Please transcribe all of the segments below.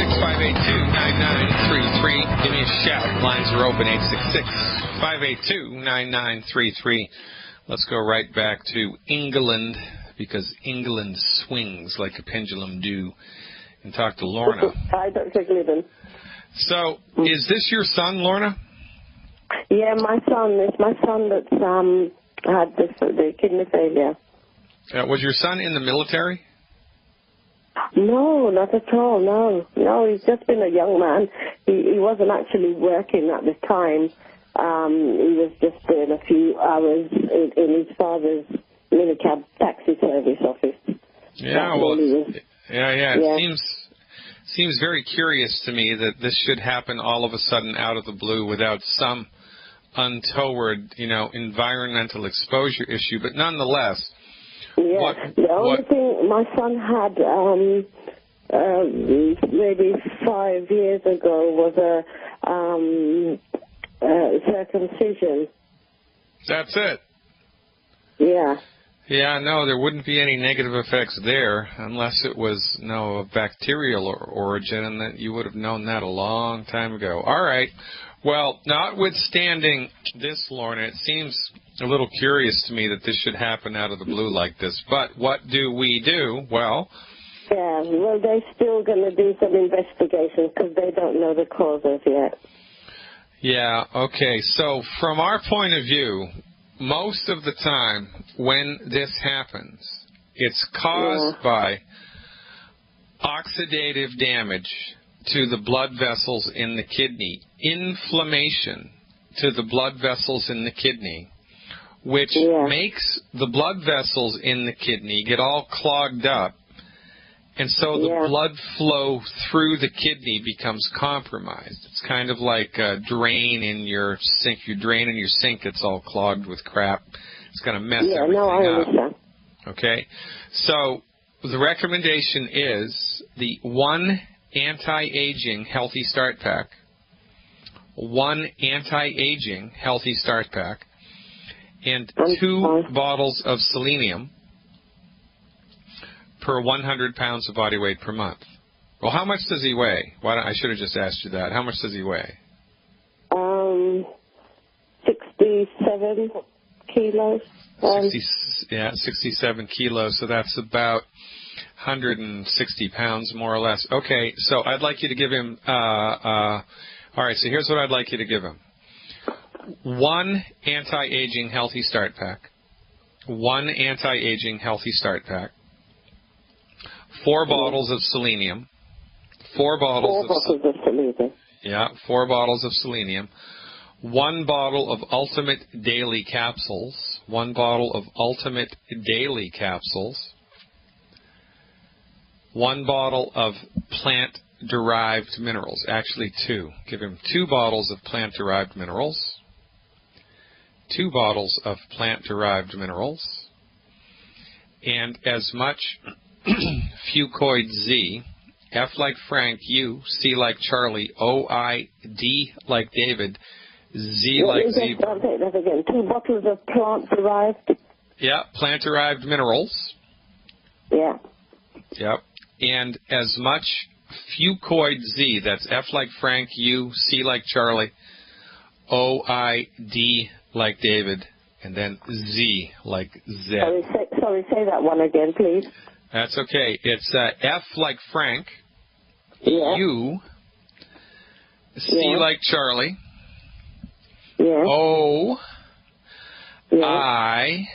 866-582-9933. Give me a shout. Lines are open, 866-582-9933. Let's go right back to England, because England swings like a pendulum do, and talk to Lorna. Hi, Dr. Glidden. So, is this your son, Lorna? Yeah, my son. It's my son that's had the kidney failure. Was your son in the military? No, not at all, no. No, he's just been a young man. He wasn't actually working at the time. He was just doing a few hours in his father's minicab taxi service office. Yeah, well, it seems very curious to me that this should happen all of a sudden out of the blue without some untoward, environmental exposure issue. But nonetheless, yes, the only thing my son had maybe 5 years ago was a circumcision. That's it. Yeah. Yeah, no, there wouldn't be any negative effects there unless it was, of bacterial origin, and that you would have known that a long time ago. All right. Well, notwithstanding this, Lorna, it seems a little curious to me that this should happen out of the blue like this. But what do we do? Well... Yeah, well, they're still going to do some investigations because they don't know the cause of yet. Yeah, okay. So from our point of view, most of the time when this happens, it's caused by oxidative damage to the blood vessels in the kidney, inflammation to the blood vessels in the kidney, which makes the blood vessels in the kidney get all clogged up, and so the blood flow through the kidney becomes compromised. It's kind of like a drain in your sink. You drain in your sink, it's all clogged with crap. It's going to mess everything up. Okay? So the recommendation is the one anti-aging healthy start pack, one anti-aging healthy start pack, and 2 bottles of selenium per 100 pounds of body weight per month. Well, how much does he weigh? I should have just asked you that. How much does he weigh? 67 kilos. 67 kilos. So that's about 160 pounds, more or less. Okay, so I'd like you to give him, all right, so here's what I'd like you to give him. 1 anti-aging healthy start pack. 1 anti-aging healthy start pack. 4 bottles of selenium. 4 bottles of selenium. Yeah, 4 bottles of selenium. 1 bottle of Ultimate Daily Capsules. 1 bottle of Ultimate Daily Capsules. 1 bottle of plant-derived minerals. Actually, 2. Give him 2 bottles of plant-derived minerals. 2 bottles of plant-derived minerals. And as much Fucoid Z, F like Frank, U, C like Charlie, O, I, D like David, Z like zebra. I'll take that again. 2 bottles of plant-derived. Yeah, plant-derived minerals. Yeah. Yep. And as much Fucoid Z, that's F like Frank, U, C like Charlie, O, I, D like David, and then Z like Z. Sorry, say that one again, please. That's okay. It's F like Frank, U, C like Charlie, O, I,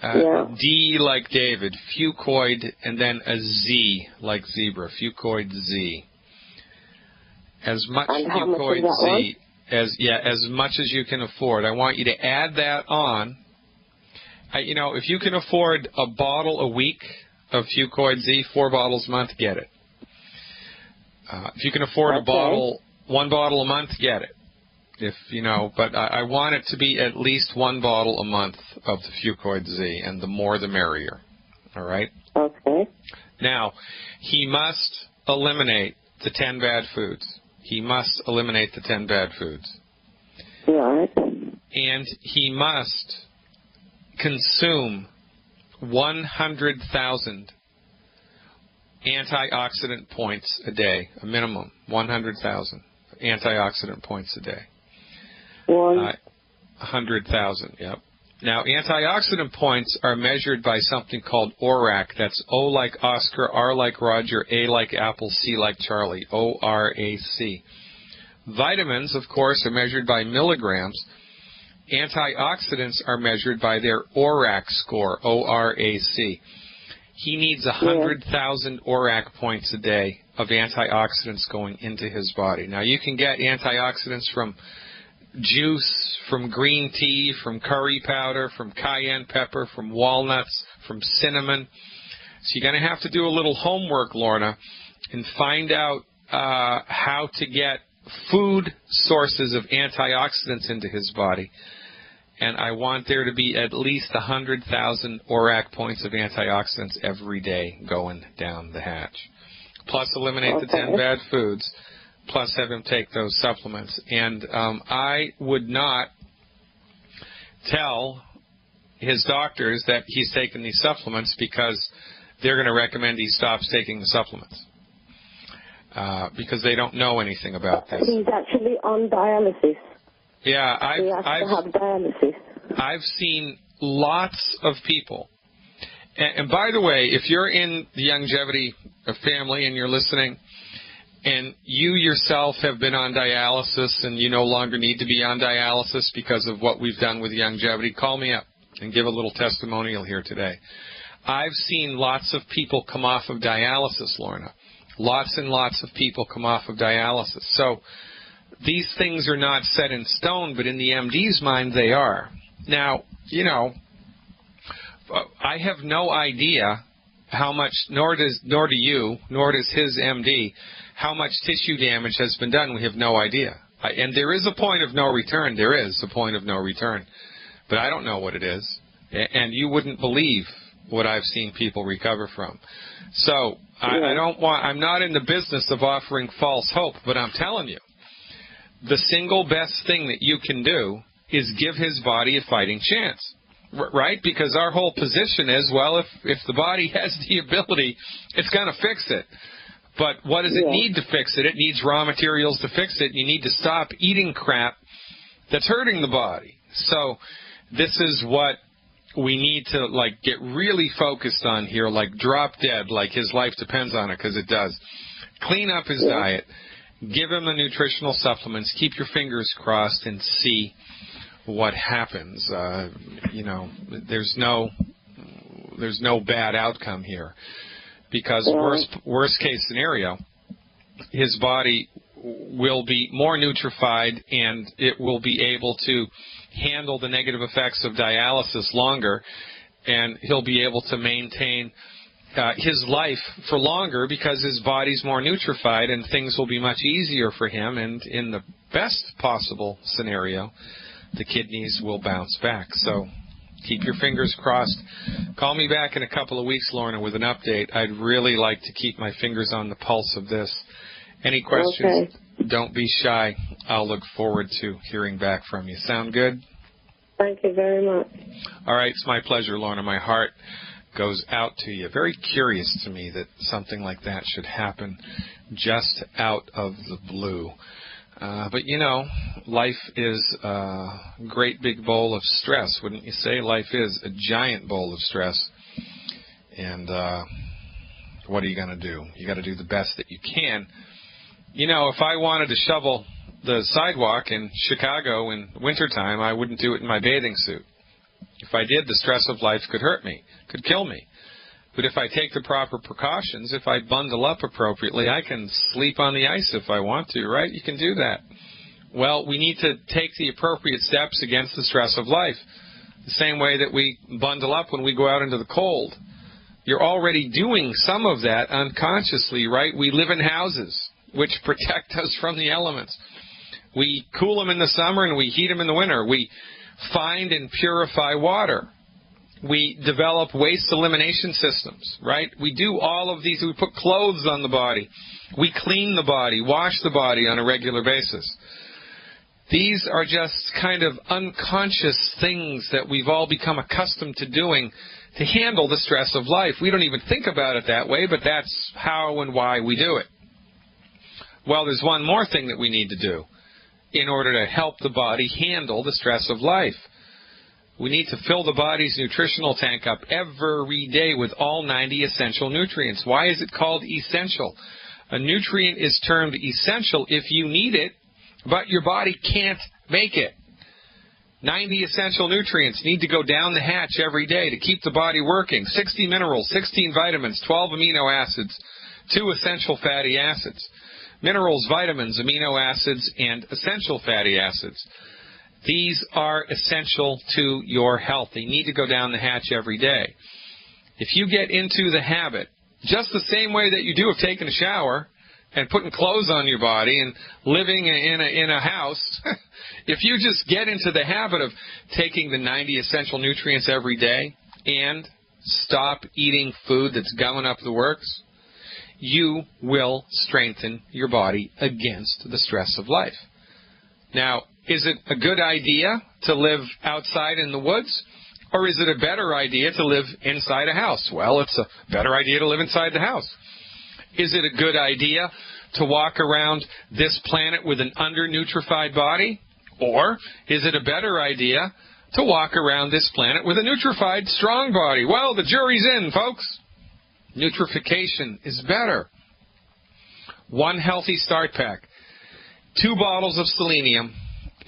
D like David, Fucoid, and then a Z like zebra, Fucoid Z. As much Fucoid Z as much as you can afford. I want you to add that on. If you can afford a bottle a week of Fucoid Z, 4 bottles a month, get it. If you can afford a bottle, 1 bottle a month, get it. But I want it to be at least 1 bottle a month of the Fucoid Z, and the more the merrier. All right? Okay. Now, he must eliminate the 10 bad foods. He must eliminate the 10 bad foods. Right. And he must consume 100,000 antioxidant points a day, a minimum, 100,000 antioxidant points a day. 100,000, yep. Now, antioxidant points are measured by something called ORAC. That's O like Oscar, R like Roger, A like Apple, C like Charlie, ORAC. Vitamins, of course, are measured by milligrams. Antioxidants are measured by their ORAC score, ORAC. He needs 100,000 ORAC points a day of antioxidants going into his body. Now, you can get antioxidants from juice, from green tea, from curry powder, from cayenne pepper, from walnuts, from cinnamon. So you're going to have to do a little homework, Lorna, and find out how to get food sources of antioxidants into his body. And I want there to be at least 100,000 ORAC points of antioxidants every day going down the hatch. Plus eliminate the 10 bad foods, plus have him take those supplements. And I would not tell his doctors that he's taking these supplements because they're going to recommend he stops taking the supplements because they don't know anything about this. He's actually on dialysis. Yeah, he has to have dialysis. I've seen lots of people. And by the way, if you're in the longevity family and you're listening, and you yourself have been on dialysis and you no longer need to be on dialysis because of what we've done with longevity, call me up and give a little testimonial here today. I've seen lots of people come off of dialysis, Lorna. Lots and lots of people come off of dialysis. So these things are not set in stone, but in the MD's mind, they are. Now, you know, I have no idea how much, nor do you, nor does his MD, how much tissue damage has been done. We have no idea. And there is a point of no return. There is a point of no return. But I don't know what it is. And you wouldn't believe what I've seen people recover from. So I'm not in the business of offering false hope, but I'm telling you, the single best thing that you can do is give his body a fighting chance, right? Because our whole position is, well, if the body has the ability, it's going to fix it. But what does it need to fix it? It needs raw materials to fix it. You need to stop eating crap that's hurting the body. So this is what we need to, like, get really focused on here, like drop dead, like his life depends on it, because it does. Clean up his diet. Give him the nutritional supplements. Keep your fingers crossed and see what happens. You know, there's no bad outcome here, because worst case scenario, his body will be more nutrified and it will be able to handle the negative effects of dialysis longer, and he'll be able to maintain his life for longer because his body's more nutrified and things will be much easier for him, and in the best possible scenario, the kidneys will bounce back. So keep your fingers crossed. Call me back in a couple of weeks, Lorna, with an update. I'd really like to keep my fingers on the pulse of this. Any questions? Okay. Don't be shy. I'll look forward to hearing back from you. Sound good? Thank you very much. All right. It's my pleasure, Lorna. My heart goes out to you. Very curious to me that something like that should happen just out of the blue. But, you know, life is a great big bowl of stress, wouldn't you say? Life is a giant bowl of stress. And what are you going to do? You got to do the best that you can. You know, if I wanted to shovel the sidewalk in Chicago in wintertime, I wouldn't do it in my bathing suit. If I did, the stress of life could hurt me, could kill me. But if I take the proper precautions, if I bundle up appropriately, I can sleep on the ice if I want to, right? You can do that. Well, we need to take the appropriate steps against the stress of life, the same way that we bundle up when we go out into the cold. You're already doing some of that unconsciously, right? We live in houses which protect us from the elements. We cool them in the summer and we heat them in the winter. We find and purify water. We develop waste elimination systems, right? We do all of these. We put clothes on the body. We clean the body, wash the body on a regular basis. These are just kind of unconscious things that we've all become accustomed to doing to handle the stress of life. We don't even think about it that way, but that's how and why we do it. Well, there's one more thing that we need to do in order to help the body handle the stress of life. We need to fill the body's nutritional tank up every day with all 90 essential nutrients. Why is it called essential? A nutrient is termed essential if you need it, but your body can't make it. 90 essential nutrients need to go down the hatch every day to keep the body working. 60 minerals, 16 vitamins, 12 amino acids, 2 essential fatty acids. Minerals, vitamins, amino acids, and essential fatty acids. These are essential to your health. They need to go down the hatch every day. If you get into the habit, just the same way that you do of taking a shower and putting clothes on your body and living in a house, if you just get into the habit of taking the 90 essential nutrients every day and stop eating food that's gumming up the works, you will strengthen your body against the stress of life. Now, is it a good idea to live outside in the woods, or is it a better idea to live inside a house? Well, it's a better idea to live inside the house. Is it a good idea to walk around this planet with an under-nutrified body, or is it a better idea to walk around this planet with a nutrified, strong body? Well, the jury's in, folks. Nutrification is better. 1 healthy start pack, 2 bottles of selenium,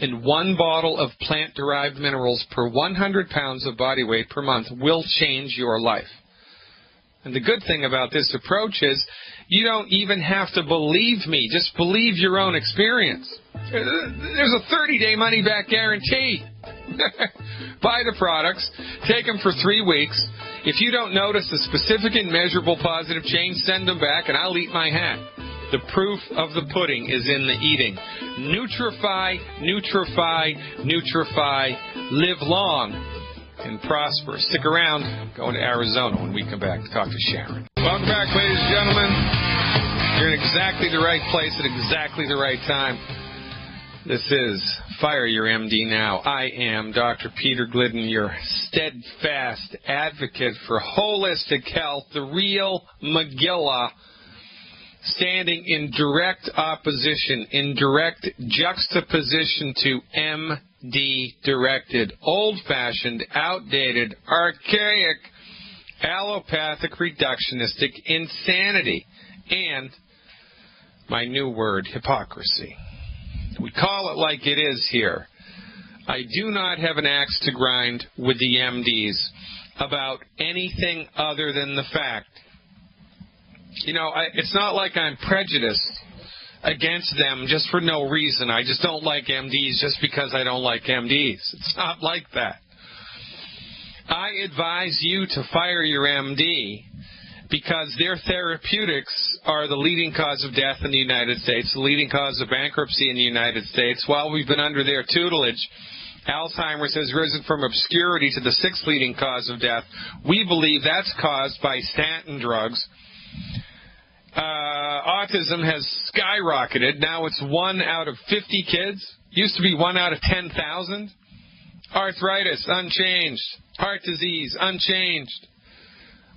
and 1 bottle of plant-derived minerals per 100 pounds of body weight per month will change your life. And the good thing about this approach is you don't even have to believe me. Just believe your own experience. There's a 30-day money-back guarantee. Buy the products, take them for 3 weeks. If you don't notice a specific and measurable positive change, send them back, and I'll eat my hat. The proof of the pudding is in the eating. Nutrify, Nutrify, Nutrify. Live long and prosper. Stick around. Going to Arizona when we come back to talk to Sharon. Welcome back, ladies and gentlemen. You're in exactly the right place at exactly the right time. This is Fire Your MD Now. I am Dr. Peter Glidden, your steadfast advocate for holistic health, the real Megillah, standing in direct opposition, in direct juxtaposition to MD-directed, old-fashioned, outdated, archaic, allopathic, reductionistic insanity, and my new word, hypocrisy. We call it like it is here. I do not have an axe to grind with the MDs about anything other than the fact. You know, it's not like I'm prejudiced against them just for no reason. I just don't like MDs just because I don't like MDs. It's not like that. I advise you to fire your MD because their therapeutics are the leading cause of death in the United States, the leading cause of bankruptcy in the United States. While we've been under their tutelage, Alzheimer's has risen from obscurity to the 6th leading cause of death. We believe that's caused by statin drugs. Autism has skyrocketed. Now it's 1 out of 50 kids. Used to be 1 out of 10,000. Arthritis, unchanged. Heart disease, unchanged.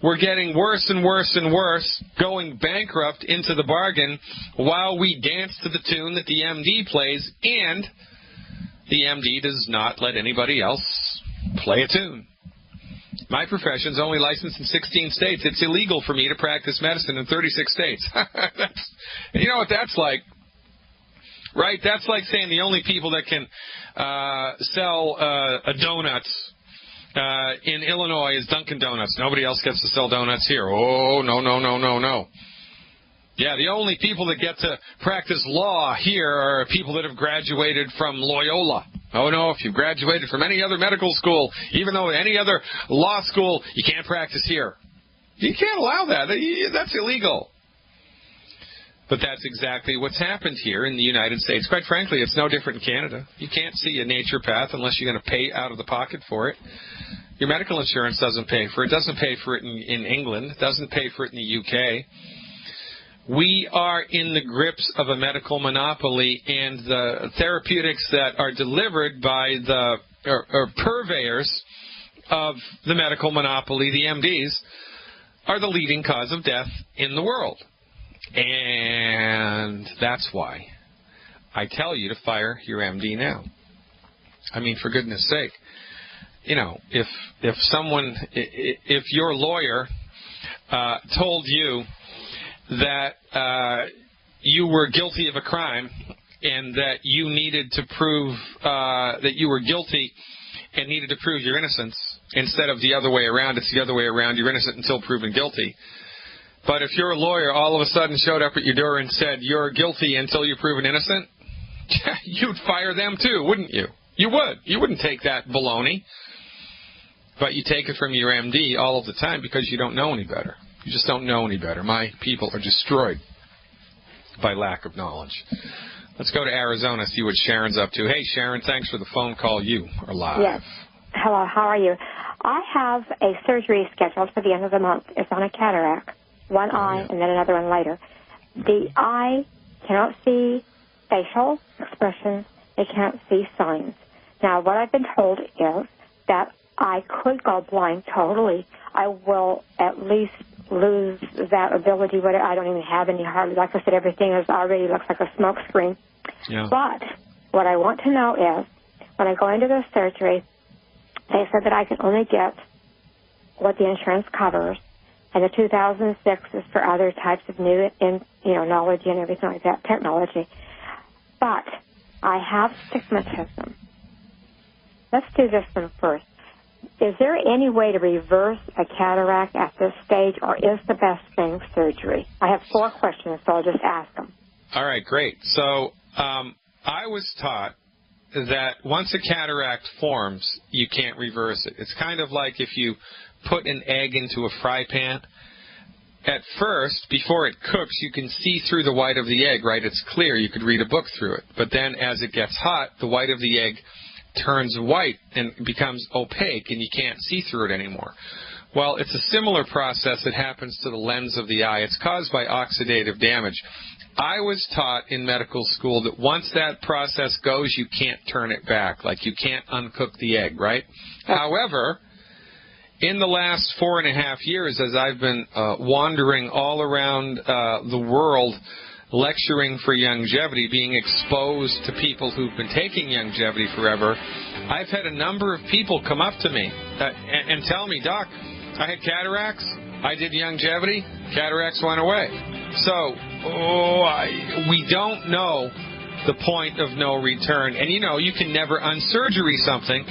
We're getting worse and worse and worse, going bankrupt into the bargain while we dance to the tune that the MD plays, and the MD does not let anybody else play a tune. My profession's only licensed in 16 states. It's illegal for me to practice medicine in 36 states. You know what that's like, right? That's like saying the only people that can sell donuts in Illinois is Dunkin' Donuts. Nobody else gets to sell donuts here. Oh, no, no, no, no, no. Yeah, the only people that get to practice law here are people that have graduated from Loyola. Oh, no, if you've graduated from any other medical school, even though any other law school, you can't practice here. You can't allow that. That's illegal. But that's exactly what's happened here in the United States. Quite frankly, it's no different in Canada. You can't see a naturopath unless you're going to pay out of the pocket for it. Your medical insurance doesn't pay for it. It doesn't pay for it in England. It doesn't pay for it in the UK. We are in the grips of a medical monopoly, and the therapeutics that are delivered by the purveyors of the medical monopoly, the MDs, are the leading cause of death in the world. And that's why I tell you to fire your MD now. I mean, for goodness sake, you know, if your lawyer told you that you were guilty of a crime and that you needed to prove that you were guilty and needed to prove your innocence, instead of the other way around, it's the other way around, you're innocent until proven guilty. But if your lawyer all of a sudden showed up at your door and said, you're guilty until you're proven innocent, you'd fire them too, wouldn't you? You would. You wouldn't take that baloney. But you take it from your MD all of the time because you don't know any better. You just don't know any better. My people are destroyed by lack of knowledge. Let's go to Arizona, see what Sharon's up to. Hey, Sharon, thanks for the phone call. You are live. Yes. Hello, how are you? I have a surgery scheduled for the end of the month. It's on a cataract, one eye and then another one later. The eye cannot see facial expressions. It can't see signs. Now, what I've been told is that I could go blind totally. I will at least lose that ability. I don't even have any hardly. Like I said, everything is already looks like a smoke screen. Yeah. But what I want to know is, when I go into the surgery, they said that I can only get what the insurance covers, and the 2006 is for other types of new, knowledge and everything like that, technology. But I have stigmatism. Let's do this one first. Is there any way to reverse a cataract at this stage, or is the best thing surgery? I have 4 questions, so I'll just ask them. All right, great. So I was taught that once a cataract forms, you can't reverse it. It's kind of like if you put an egg into a fry pan. At first, before it cooks, you can see through the white of the egg, right? It's clear. You could read a book through it. But then as it gets hot, the white of the egg turns white and becomes opaque, and you can't see through it anymore. Well, it's a similar process that happens to the lens of the eye. It's caused by oxidative damage. I was taught in medical school that once that process goes, you can't turn it back. Like, you can't uncook the egg, right? However, in the last 4.5 years, as I've been wandering all around the world lecturing for longevity, being exposed to people who've been taking longevity forever, I've had a number of people come up to me and tell me, Doc, I had cataracts, I did longevity, cataracts went away. So we don't know the point of no return. And, you can never unsurgery something.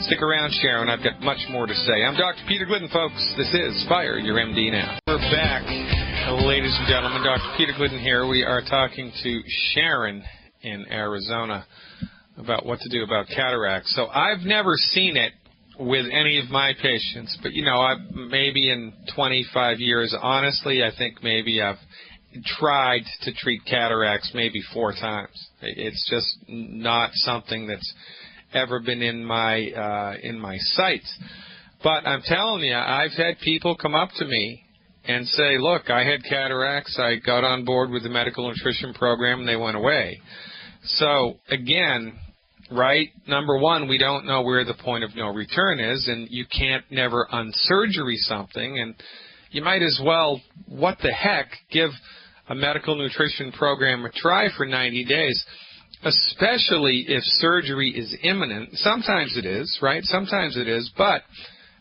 Stick around, Sharon. I've got much more to say. I'm Dr. Peter Glidden, folks. This is Fire Your MD Now. We're back, ladies and gentlemen. Dr. Peter Glidden here. We are talking to Sharon in Arizona about what to do about cataracts. So I've never seen it with any of my patients, but, maybe in 25 years, honestly, I think maybe I've tried to treat cataracts maybe 4 times. It's just not something that's ever been in my sights. But I'm telling you, I've had people come up to me and say, look, I had cataracts, I got on board with the medical nutrition program, and they went away. So, again, right, number one, we don't know where the point of no return is, and you can't never unsurgery something, and you might as well, what the heck, give a medical nutrition program a try for 90 days. Especially if surgery is imminent. Sometimes it is, right? Sometimes it is, but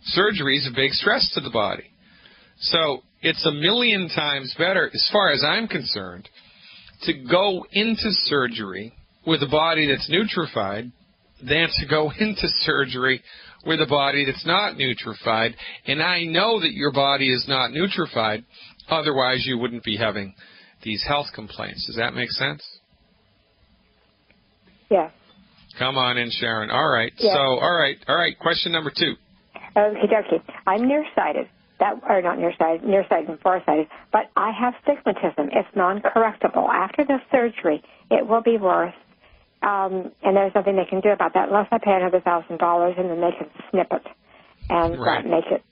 surgery is a big stress to the body. So it's 1,000,000 times better, as far as I'm concerned, to go into surgery with a body that's nutrified than to go into surgery with a body that's not nutrified. And I know that your body is not nutrified, otherwise you wouldn't be having these health complaints. Does that make sense? Yes. Come on in, Sharon. All right. Yes. So, all right. Question number 2. Okay. I'm nearsighted. Not nearsighted, nearsighted and farsighted, but I have stigmatism. It's non-correctable. After the surgery, it will be worse, and there's nothing they can do about that unless I pay another $1,000, and then they can snip it and make it,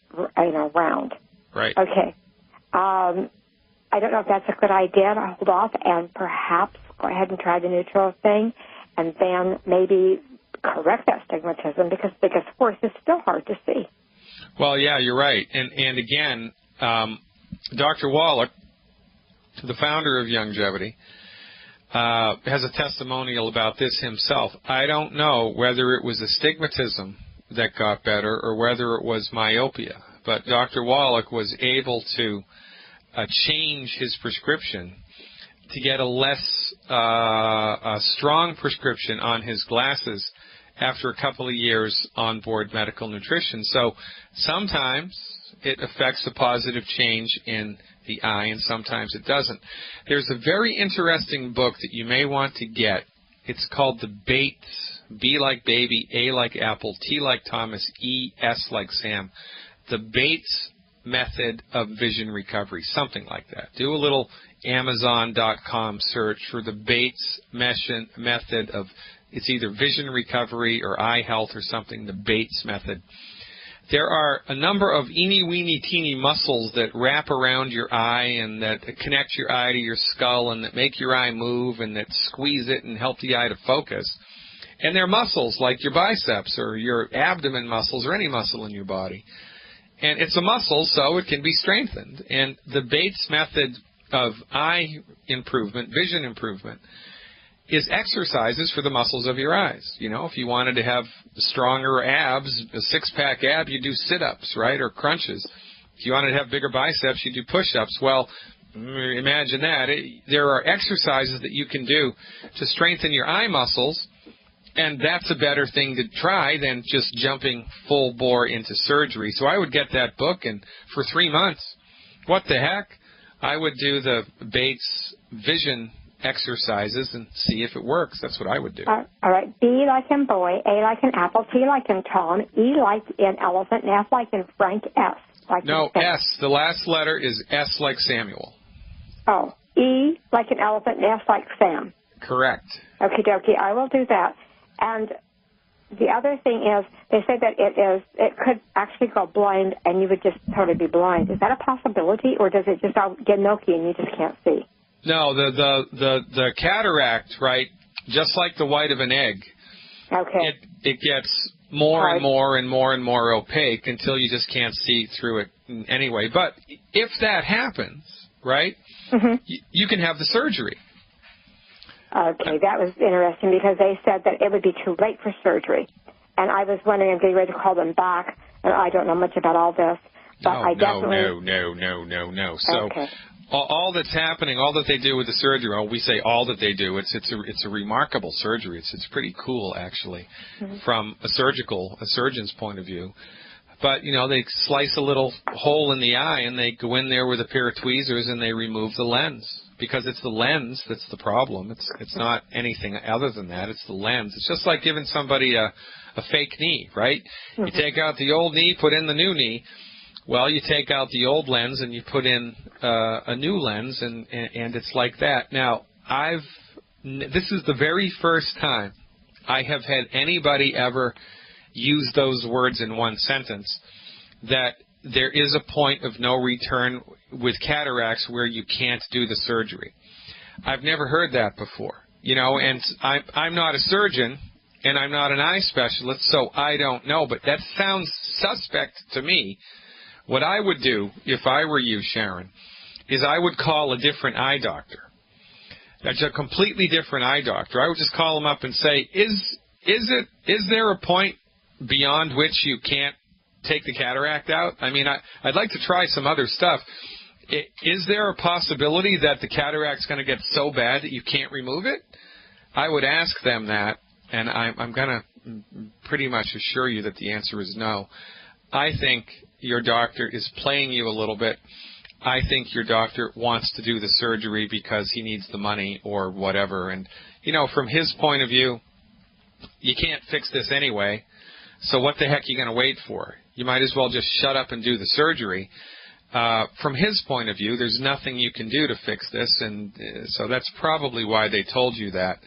round. Right. Okay. I don't know if that's a good idea to hold off and perhaps go ahead and try the neutral thing, and then maybe correct that stigmatism because force is still hard to see. Well, yeah, you're right. And again, Dr. Wallach, the founder of Youngevity, has a testimonial about this himself. I don't know whether it was astigmatism that got better or whether it was myopia, but Dr. Wallach was able to change his prescription to get a strong prescription on his glasses after a couple of years on board medical nutrition. So sometimes it affects a positive change in the eye, and sometimes it doesn't. There's a very interesting book that you may want to get. It's called The Bates, B like baby, A like apple, T like Thomas, E, S like Sam. The Bates Method of Vision Recovery, something like that. Do a little Amazon.com search for the Bates method of, it's either vision recovery or eye health or something, the Bates method. There are a number of eeny-weeny teeny muscles that wrap around your eye and that connect your eye to your skull and that make your eye move and that squeeze it and help the eye to focus. And they're muscles like your biceps or your abdomen muscles or any muscle in your body. And it's a muscle, so it can be strengthened. And the Bates method of eye improvement, vision improvement, is exercises for the muscles of your eyes. You know, if you wanted to have stronger abs, a six-pack ab, you do sit-ups, right, or crunches. If you wanted to have bigger biceps, you do push-ups. Well, imagine that. There are exercises that you can do to strengthen your eye muscles, and that's a better thing to try than just jumping full bore into surgery. So I would get that book, and for 3 months, what the heck, I would do the Bates vision exercises and see if it works. That's what I would do. All right. B like in boy, A like in apple, T like in Tom, E like in elephant, and F like in Frank, S. Like no, S. The last letter is S like Samuel. Oh, E like an elephant, and S like Sam. Correct. Okie dokie. I will do that. And the other thing is, they say that it could actually go blind, and you would just totally be blind. Is that a possibility, or does it just all get milky and you just can't see? No, the cataract, right? Just like the white of an egg. Okay. It gets more and more and more and more opaque until you just can't see through it anyway. But if that happens, right? Mm-hmm. You can have the surgery. Okay, that was interesting because they said that it would be too late for surgery. And I was wondering, I'm getting ready to call them back. And I don't know much about all this. But No. So okay. all that's happening, all that they do with the surgery, well, we say all that they do, it's a remarkable surgery. It's pretty cool, actually, from a surgeon's point of view. But, you know, they slice a little hole in the eye, and they go in there with a pair of tweezers, and they remove the lens. Because it's the lens that's the problem. It's not anything other than that. It's the lens. It's just like giving somebody a fake knee, right? You take out the old knee, put in the new knee. Well, you take out the old lens and you put in a new lens, and it's like that. Now, this is the very first time I have had anybody ever use those words in one sentence, that there is a point of no return with cataracts where you can't do the surgery. I've never heard that before, you know, and I'm not a surgeon and I'm not an eye specialist, so I don't know, but that sounds suspect to me. What I would do if I were you, Sharon, is I would call a different eye doctor. That's a completely different eye doctor. I would just call them up and say, is there a point beyond which you can't take the cataract out? I mean, I'd like to try some other stuff. Is there a possibility that the cataract's going to get so bad that you can't remove it? I would ask them that, and I'm going to pretty much assure you that the answer is no. I think your doctor is playing you a little bit. I think your doctor wants to do the surgery because he needs the money or whatever. And, you know, from his point of view, you can't fix this anyway, so what the heck are you going to wait for? You might as well just shut up and do the surgery. From his point of view, there's nothing you can do to fix this, and so that's probably why they told you that.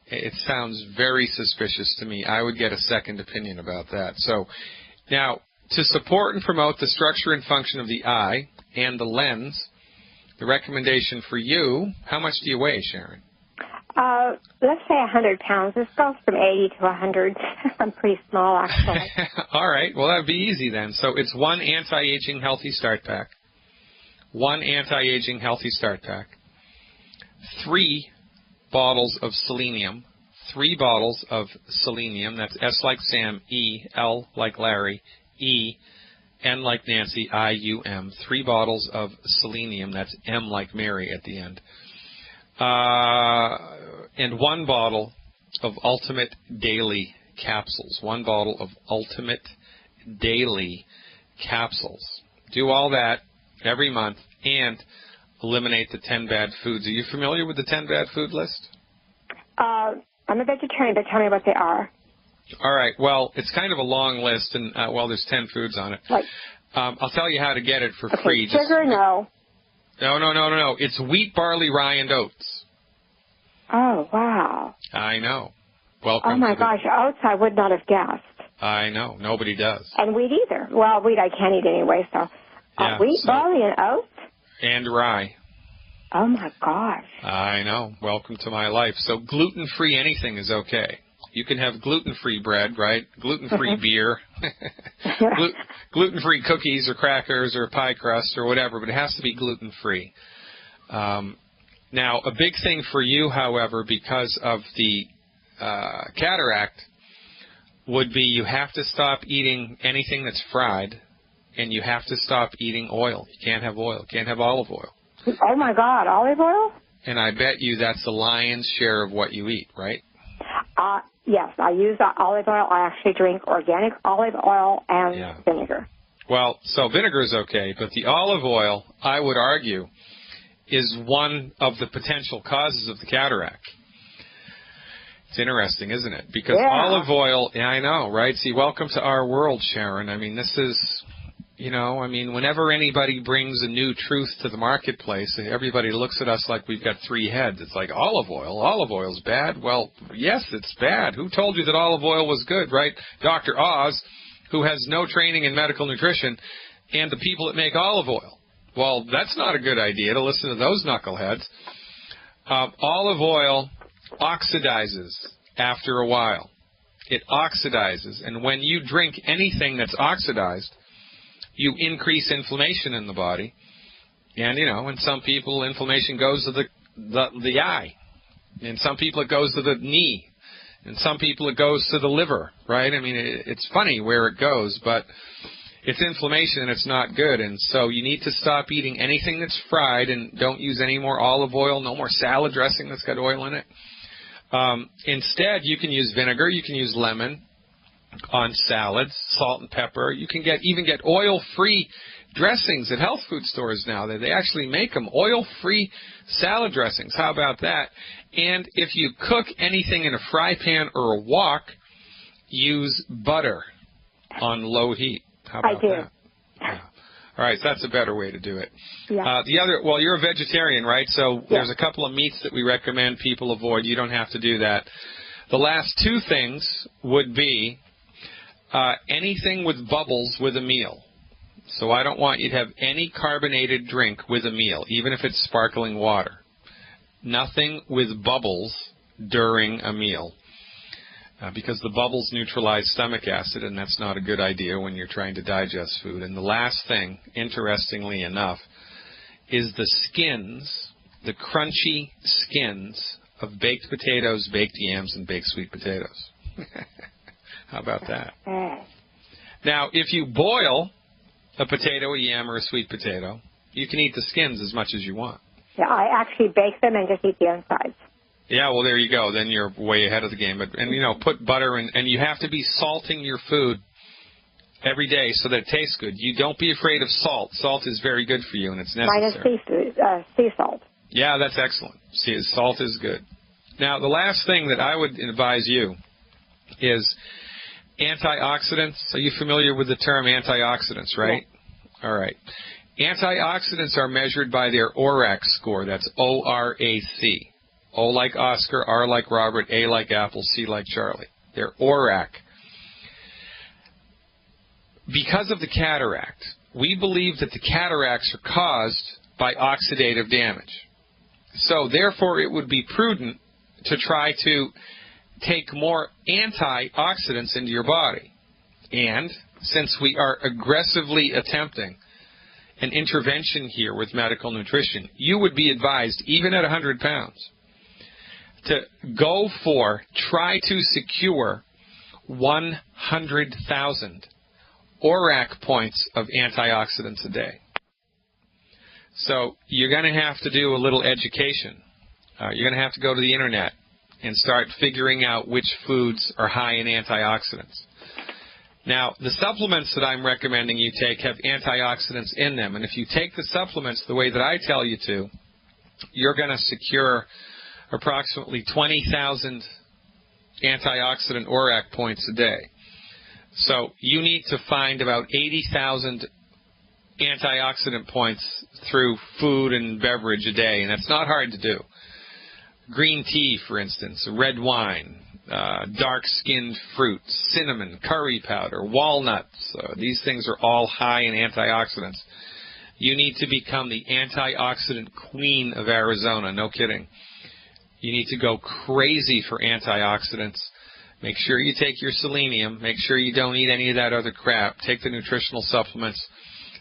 It sounds very suspicious to me. I would get a second opinion about that. So now, to support and promote the structure and function of the eye and the lens, the recommendation for you, how much do you weigh, Sharon? Let's say 100 pounds. This goes from 80 to 100. I'm pretty small, actually. All right. Well, that would be easy then. So it's 1 anti-aging healthy start pack. 1 anti-aging healthy start pack. 3 bottles of selenium. 3 bottles of selenium. That's S like Sam, E, L like Larry, E, N like Nancy, I-U-M. 3 bottles of selenium. That's M like Mary at the end. And 1 bottle of Ultimate Daily capsules. 1 bottle of Ultimate Daily capsules. Do all that every month and eliminate the 10 bad foods. Are you familiar with the 10 bad food list? I'm a vegetarian, but tell me what they are. All right. Well, it's kind of a long list, and, well, there's 10 foods on it. Like, I'll tell you how to get it for okay, free. Sugar, no. No. It's wheat, barley, rye, and oats. Oh, wow. I know. Welcome. Oh, my gosh. Oats I would not have guessed. I know. Nobody does. And wheat either. Well, wheat I can't eat anyway, so. Yeah, wheat, barley, and oats? And rye. Oh, my gosh. I know. Welcome to my life. So gluten-free anything is okay. You can have gluten-free bread, right? Gluten-free beer. Gluten-free cookies or crackers or pie crust or whatever, but it has to be gluten-free. Now, a big thing for you, however, because of the cataract, would be you have to stop eating anything that's fried, and you have to stop eating oil. You can't have oil. You can't have olive oil. Oh, my God. Olive oil? And I bet you that's the lion's share of what you eat, right? Yes, I use olive oil. I actually drink organic olive oil and vinegar. Well, so vinegar is okay, but the olive oil, I would argue, is one of the potential causes of the cataract. It's interesting, isn't it? Because olive oil, I know, right? See, welcome to our world, Sharon. I mean, this is, whenever anybody brings a new truth to the marketplace, everybody looks at us like we've got 3 heads. It's like, olive oil's bad. Well, yes, it's bad. Who told you that olive oil was good, right? Dr. Oz, who has no training in medical nutrition, and the people that make olive oil. Well, that's not a good idea to listen to those knuckleheads. Olive oil oxidizes after a while. It oxidizes, and when you drink anything that's oxidized, you increase inflammation in the body. And, in some people, inflammation goes to the eye. In some people, it goes to the knee. In some people, it goes to the liver, right? I mean, it's funny where it goes, but it's inflammation and it's not good. And so you need to stop eating anything that's fried and don't use any more olive oil, no more salad dressing that's got oil in it. Instead, you can use vinegar, you can use lemon on salads, salt and pepper. You can even get oil-free dressings at health food stores now. They actually make them, oil-free salad dressings. How about that? And if you cook anything in a fry pan or a wok, use butter on low heat. How about that? Yeah. All right, so that's a better way to do it. Yeah. You're a vegetarian, right? So there's a couple of meats that we recommend people avoid. You don't have to do that. The last 2 things would be anything with bubbles with a meal. So I don't want you to have any carbonated drink with a meal, even if it's sparkling water. Nothing with bubbles during a meal, because the bubbles neutralize stomach acid, and that's not a good idea when you're trying to digest food. And the last thing, interestingly enough, is the skins, the crunchy skins of baked potatoes, baked yams, and baked sweet potatoes. How about that? Now, if you boil a potato, a yam, or a sweet potato, you can eat the skins as much as you want. Yeah, I actually bake them and just eat the insides. Yeah, well, there you go. Then you're way ahead of the game. And put butter in, and you have to be salting your food every day so that it tastes good. You don't be afraid of salt. Salt is very good for you, and it's necessary. Minus sea salt. Yeah, that's excellent. See, salt is good. Now, the last thing that I would advise you is antioxidants. Are you familiar with the term antioxidants, right? Yeah. All right. Antioxidants are measured by their ORAC score. That's O-R-A-C. O like Oscar, R like Robert, A like Apple, C like Charlie. Their ORAC. Because of the cataract, we believe that the cataracts are caused by oxidative damage. So, therefore, it would be prudent to try to take more antioxidants into your body. And since we are aggressively attempting an intervention here with medical nutrition, you would be advised, even at 100 pounds, to try to secure 100,000 ORAC points of antioxidants a day. So you're going to have to do a little education. You're going to have to go to the internet and start figuring out which foods are high in antioxidants. Now, the supplements that I'm recommending you take have antioxidants in them, and if you take the supplements the way that I tell you to, you're going to secure approximately 20,000 antioxidant ORAC points a day. So you need to find about 80,000 antioxidant points through food and beverage a day, and that's not hard to do. Green tea, for instance, red wine, dark-skinned fruit, cinnamon, curry powder, walnuts. These things are all high in antioxidants. You need to become the antioxidant queen of Arizona, no kidding. You need to go crazy for antioxidants. Make sure you take your selenium. Make sure you don't eat any of that other crap. Take the nutritional supplements.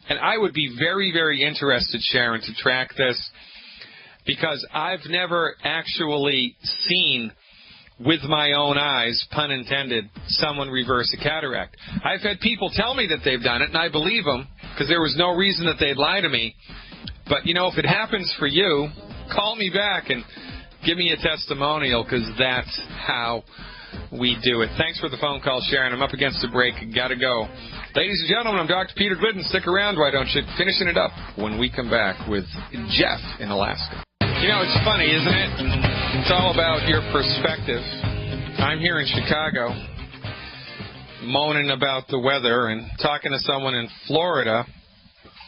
And I would be very, very interested, Sharon, to track this, because I've never actually seen with my own eyes, pun intended, someone reverse a cataract. I've had people tell me that they've done it, and I believe them, because there was no reason that they'd lie to me. But, you know, if it happens for you, call me back and give me a testimonial, because that's how we do it. Thanks for the phone call, Sharon. I'm up against a break. Got to go. Ladies and gentlemen, I'm Dr. Peter Glidden. Stick around, why don't you? Finishing it up when we come back with Jeff in Alaska. You know, it's funny, isn't it? It's all about your perspective. I'm here in Chicago moaning about the weather, and talking to someone in Florida,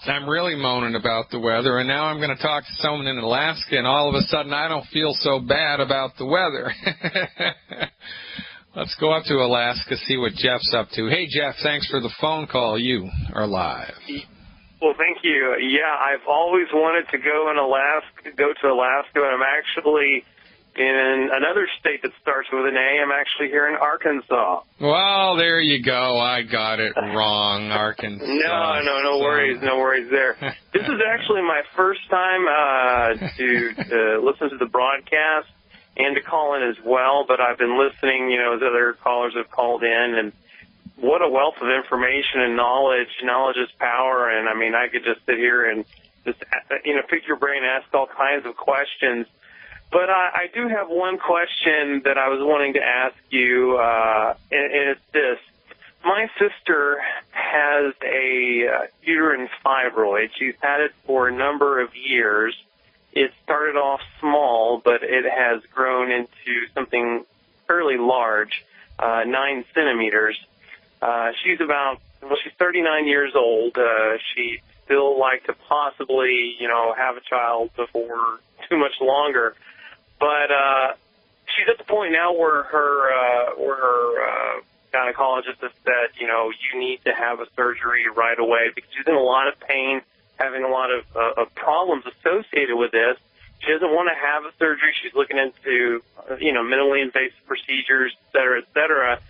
I'm really moaning about the weather, and now I'm going to talk to someone in Alaska, and all of a sudden I don't feel so bad about the weather. Let's go up to Alaska, see what Jeff's up to. Hey, Jeff, thanks for the phone call. You are live. Well, thank you. Yeah, I've always wanted to go to Alaska, and I'm actually in another state that starts with an A. I'm actually here in Arkansas. Well, there you go. I got it wrong, Arkansas. No worries there. This is actually my first time to listen to the broadcast and to call in as well, but I've been listening, you know, as other callers have called in, and what a wealth of information and knowledge. Knowledge is power, and I mean, I could just sit here and just, you know, pick your brain and ask all kinds of questions. But I do have one question that I was wanting to ask you, and it's this. My sister has a uterine fibroid. She's had it for a number of years. It started off small, but it has grown into something fairly large, 9 centimeters. She's 39 years old. She'd still like to possibly, you know, have a child before too much longer. But she's at the point now where her gynecologist has said, you know, you need to have a surgery right away because she's in a lot of pain, having a lot of problems associated with this. She doesn't want to have a surgery. She's looking into, you know, minimally invasive procedures, et cetera, et cetera.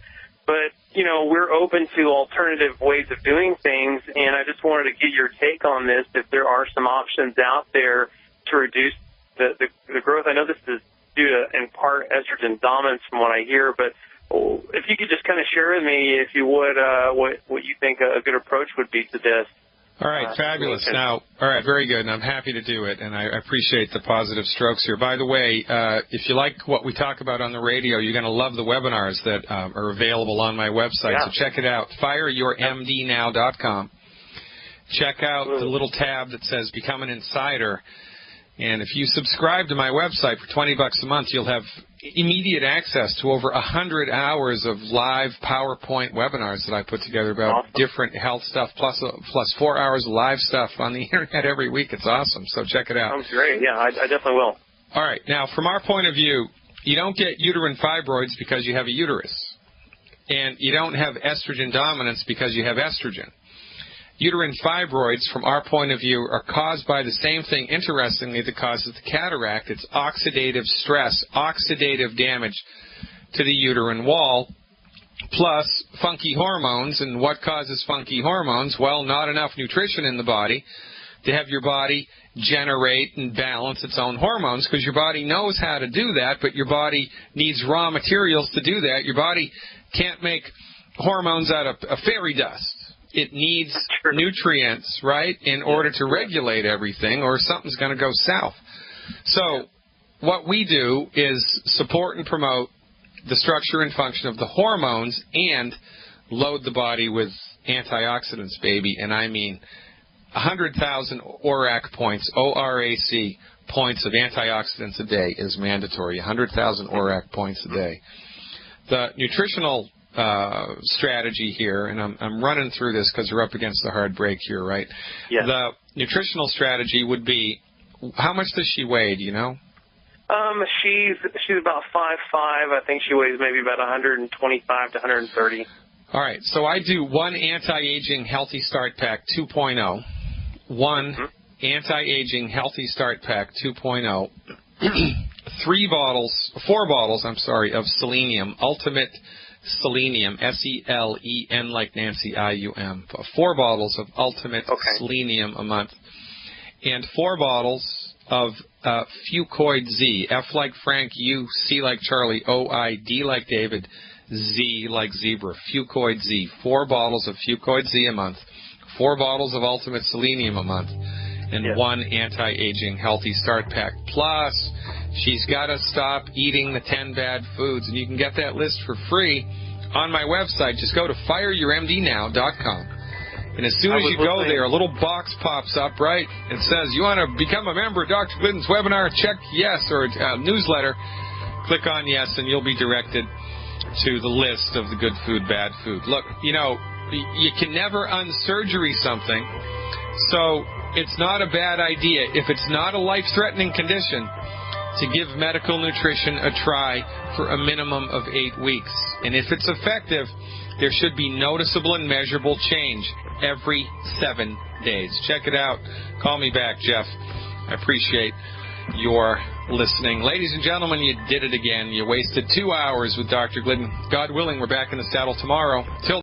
But, you know, we're open to alternative ways of doing things, and I just wanted to get your take on this, if there are some options out there to reduce the growth. I know this is due to, in part, estrogen dominance from what I hear, but if you could just kind of share with me, if you would, what you think a good approach would be to this. All right, fabulous. Now, all right, very good, and I'm happy to do it, and I appreciate the positive strokes here. By the way, if you like what we talk about on the radio, you're going to love the webinars that are available on my website, yeah. So check it out, fireyourmdnow.com. Check out the little tab that says Become an Insider, and if you subscribe to my website for $20 a month, you'll have immediate access to over 100 hours of live PowerPoint webinars that I put together about different health stuff, plus 4 hours of live stuff on the internet every week. It's awesome, so check it out. Sounds great. Yeah, I definitely will. All right. Now, from our point of view, you don't get uterine fibroids because you have a uterus, and you don't have estrogen dominance because you have estrogen. uterine fibroids, from our point of view, are caused by the same thing, interestingly, that causes the cataract. It's oxidative stress, oxidative damage to the uterine wall, plus funky hormones. And what causes funky hormones? Well, not enough nutrition in the body to have your body generate and balance its own hormones, because your body knows how to do that, but your body needs raw materials to do that. Your body can't make hormones out of fairy dust. It needs nutrients, right, in order to regulate everything, or something's going to go south. So what we do is support and promote the structure and function of the hormones and load the body with antioxidants, baby. And I mean 100,000 ORAC points, ORAC points of antioxidants a day is mandatory. 100,000 ORAC points a day. The nutritional strategy here, and I'm running through this because we're up against the hard break here, right? Yes. The nutritional strategy would be, how much does she weigh, do you know? She's about 5'5". I think she weighs maybe about 125 to 130. All right, so I do one anti-aging healthy start pack 2.0, one anti-aging healthy start pack 2.0, 4 bottles of selenium, ultimate selenium, SELEN like Nancy, IUM, 4 bottles of ultimate selenium a month, and 4 bottles of Fucoid Z, F like Frank, U, C like Charlie, O-I, D like David, Z like zebra, Fucoid Z, 4 bottles of Fucoid Z a month, 4 bottles of ultimate selenium a month, and 1 anti-aging healthy start pack. Plus, she's got to stop eating the 10 bad foods, and you can get that list for free on my website. Just go to fireyourmdnow.com. And as soon as you go there, a little box pops up, right? It says, you want to become a member of Dr. Glidden's webinar? Check yes, or newsletter. Click on yes, and you'll be directed to the list of the good food, bad food. Look, you know, you can never unsurgery something, so it's not a bad idea, if it's not a life-threatening condition, to give medical nutrition a try for a minimum of 8 weeks. And if it's effective, there should be noticeable and measurable change every 7 days. Check it out. Call me back, Jeff. I appreciate your listening. Ladies and gentlemen, you did it again. You wasted 2 hours with Dr. Glidden. God willing, we're back in the saddle tomorrow. Till